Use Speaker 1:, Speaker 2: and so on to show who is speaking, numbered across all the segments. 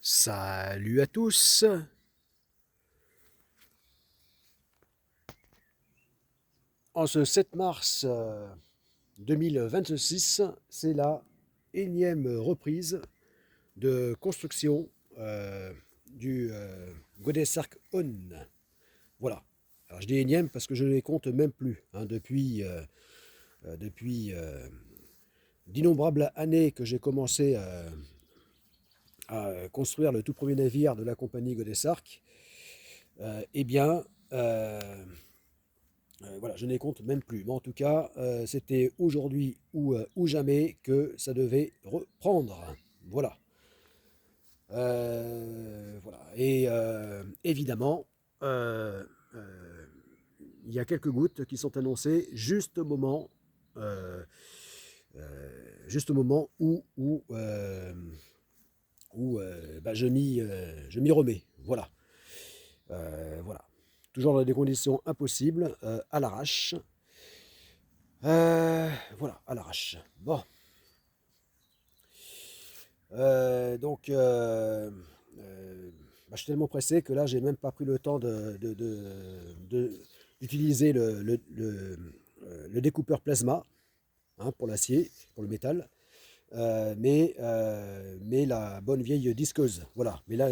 Speaker 1: Salut à tous. En ce 7 mars 2026, c'est la énième reprise de construction du Godesarc On. Voilà. Alors je dis énième parce que je ne les compte même plus, hein, depuis d'innombrables années que j'ai commencé à construire le tout premier navire de la compagnie Godesarc. Eh bien, voilà, je ne les compte même plus. Mais en tout cas, c'était aujourd'hui ou jamais que ça devait reprendre. Voilà. Voilà. Et évidemment, euh, euh, il y a quelques gouttes qui sont annoncées juste au moment où bah, je m'y remets. Voilà. Voilà. Toujours dans des conditions impossibles, à l'arrache. Voilà, à l'arrache. Bon, donc, bah, je suis tellement pressé que là, j'ai même pas pris le temps d'utiliser le découpeur plasma, hein, pour l'acier, pour le métal, mais la bonne vieille disqueuse. Voilà, mais là,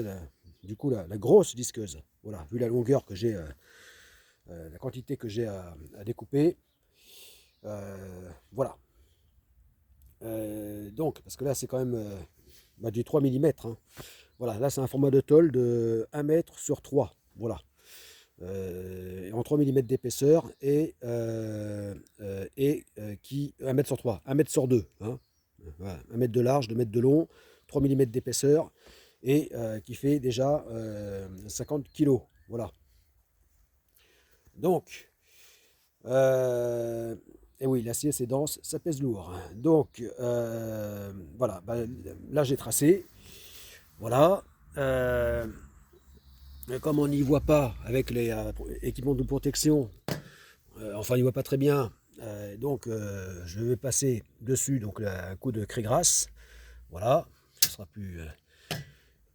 Speaker 1: du coup, la grosse disqueuse. Voilà, vu la longueur que j'ai, la quantité que j'ai à découper. Voilà. Donc, parce que là, c'est quand même bah, du 3 mm. Voilà, là, c'est un format de tôle de 1 mètre sur 3. Voilà. En 3 mm d'épaisseur qui 1 mètre sur 3, 1 mètre sur 2. Hein. Voilà, 1 mètre de large, 2 mètres de long, 3 mm d'épaisseur et qui fait déjà 50 kg. Voilà. Donc, et oui, l'acier c'est dense, ça pèse lourd. Donc, voilà, bah, là j'ai tracé. Voilà. Comme on n'y voit pas avec les équipements de protection, enfin on n'y voit pas très bien, donc je vais passer dessus donc un coup de craie grasse. Voilà, ce sera plus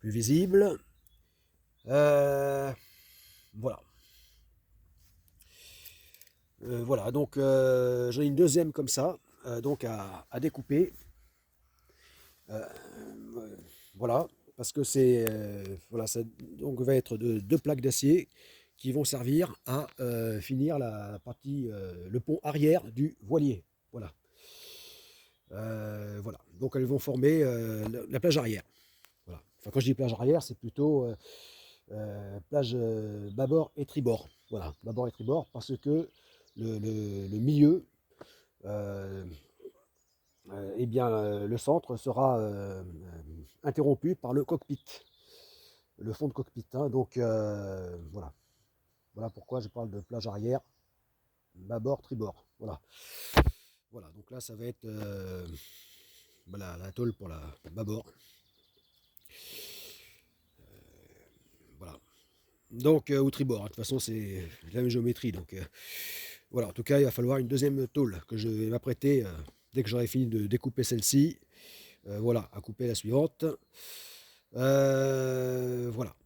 Speaker 1: visible. Euh, voilà. Voilà, donc j'en ai une deuxième comme ça, donc à découper. Euh, voilà, parce que c'est voilà, ça donc va être deux plaques d'acier qui vont servir à finir la partie, le pont arrière du voilier. Voilà. Voilà. Donc elles vont former la plage arrière. Voilà. Enfin, quand je dis plage arrière, c'est plutôt plage bâbord et tribord. Voilà, bâbord et tribord, parce que le milieu, euh, eh bien, le centre sera interrompu par le cockpit, le fond de cockpit, hein. Donc voilà. Voilà pourquoi je parle de plage arrière, bâbord, tribord. Voilà. Voilà. Donc là, ça va être voilà, la tôle pour la bâbord. Voilà. Donc, ou tribord, hein. De toute façon, c'est la même géométrie. Donc, voilà. En tout cas, il va falloir une deuxième tôle que je vais m'apprêter dès que j'aurai fini de découper celle-ci. Voilà, à couper la suivante. Voilà.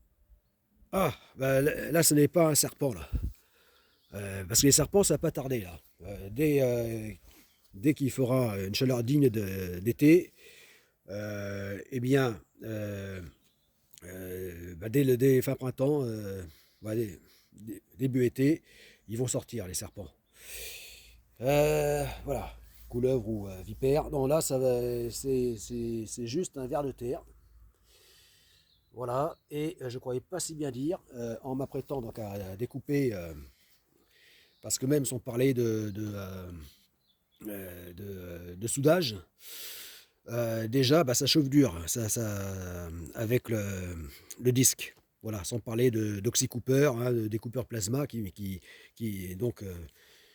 Speaker 1: Ah, bah, là, ce n'est pas un serpent, là. Parce que les serpents, ça va pas tarder, là. Dès qu'il fera une chaleur digne d'été, eh bien, bah, dès fin printemps, bah, début été, ils vont sortir, les serpents. Voilà, couleuvre ou vipère. Non, là, c'est juste un ver de terre. Voilà, et je ne croyais pas si bien dire, en m'apprêtant donc à découper, parce que même sans parler de soudage, déjà bah, ça chauffe dur, avec le disque. Voilà, sans parler d'oxycooper, hein, de découpeur plasma donc,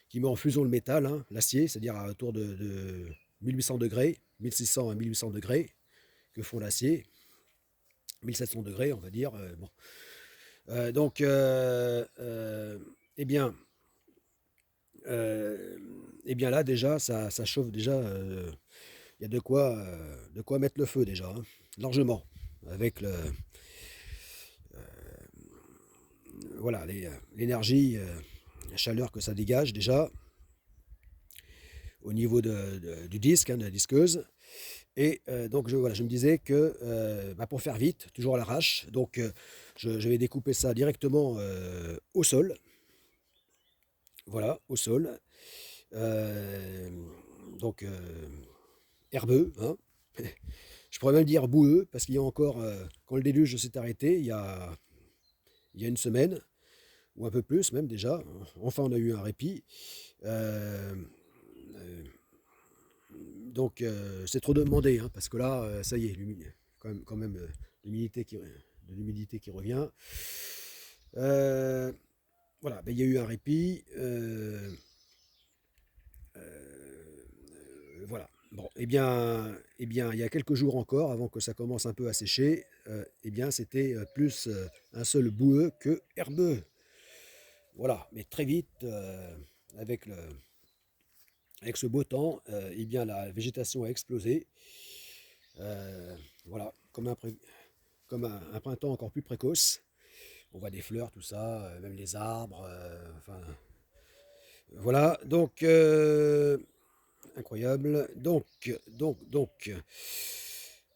Speaker 1: qui met en fusion le métal, hein, l'acier, c'est-à-dire à autour de 1800 degrés, 1600 à 1800 degrés que font l'acier, 1700 degrés on va dire. Bon. Donc, eh bien, euh, eh bien là déjà, ça chauffe déjà. Il y a de quoi mettre le feu déjà, hein, largement. avec voilà, l'énergie, la chaleur que ça dégage déjà au niveau du disque, hein, de la disqueuse. Et donc voilà, je me disais que bah, pour faire vite, toujours à l'arrache, donc je vais découper ça directement au sol, voilà, au sol. Euh, donc herbeux, hein. Je pourrais même dire boueux, parce qu'il y a encore, quand le déluge s'est arrêté, il y a une semaine, ou un peu plus même déjà, enfin on a eu un répit. Euh, euh, donc c'est trop demandé, hein, parce que là, ça y est, quand même de l'humidité qui revient. Euh, voilà, ben, il y a eu un répit. Voilà. Bon, il y a quelques jours encore, avant que ça commence un peu à sécher, c'était plus un seul boueux que herbeux. Voilà, mais très vite, avec, le, avec ce beau temps, la végétation a explosé. Voilà, comme un printemps encore plus précoce. On voit des fleurs, tout ça, même les arbres. Enfin, voilà, donc incroyable. Donc,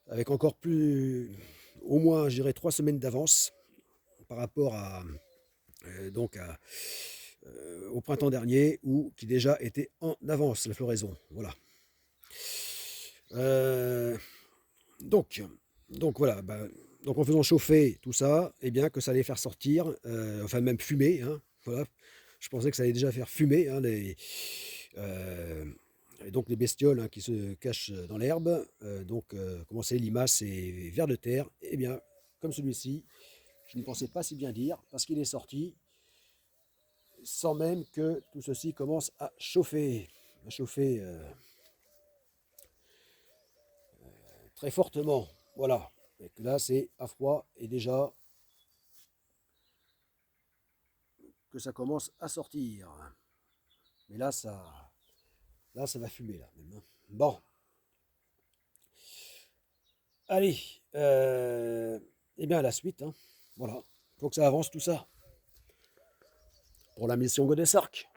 Speaker 1: avec encore plus, au moins, je dirais 3 semaines d'avance par rapport au printemps dernier, qui déjà était en avance la floraison. Voilà. Euh, donc, donc voilà. Donc en faisant chauffer tout ça, que ça allait faire sortir, enfin même fumer, hein, voilà. Je pensais que ça allait déjà faire fumer, hein, euh, et donc les bestioles, hein, qui se cachent dans l'herbe. Comment c'est, limaces et vers de terre. Comme celui-ci, je ne pensais pas si bien dire, parce qu'il est sorti sans même que tout ceci commence à chauffer très fortement. Voilà. Et que là, c'est à froid et déjà que ça commence à sortir. Mais là, ça va fumer là même, hein. Bon, allez, à la suite, hein. Voilà, faut que ça avance tout ça pour la mission Godessark.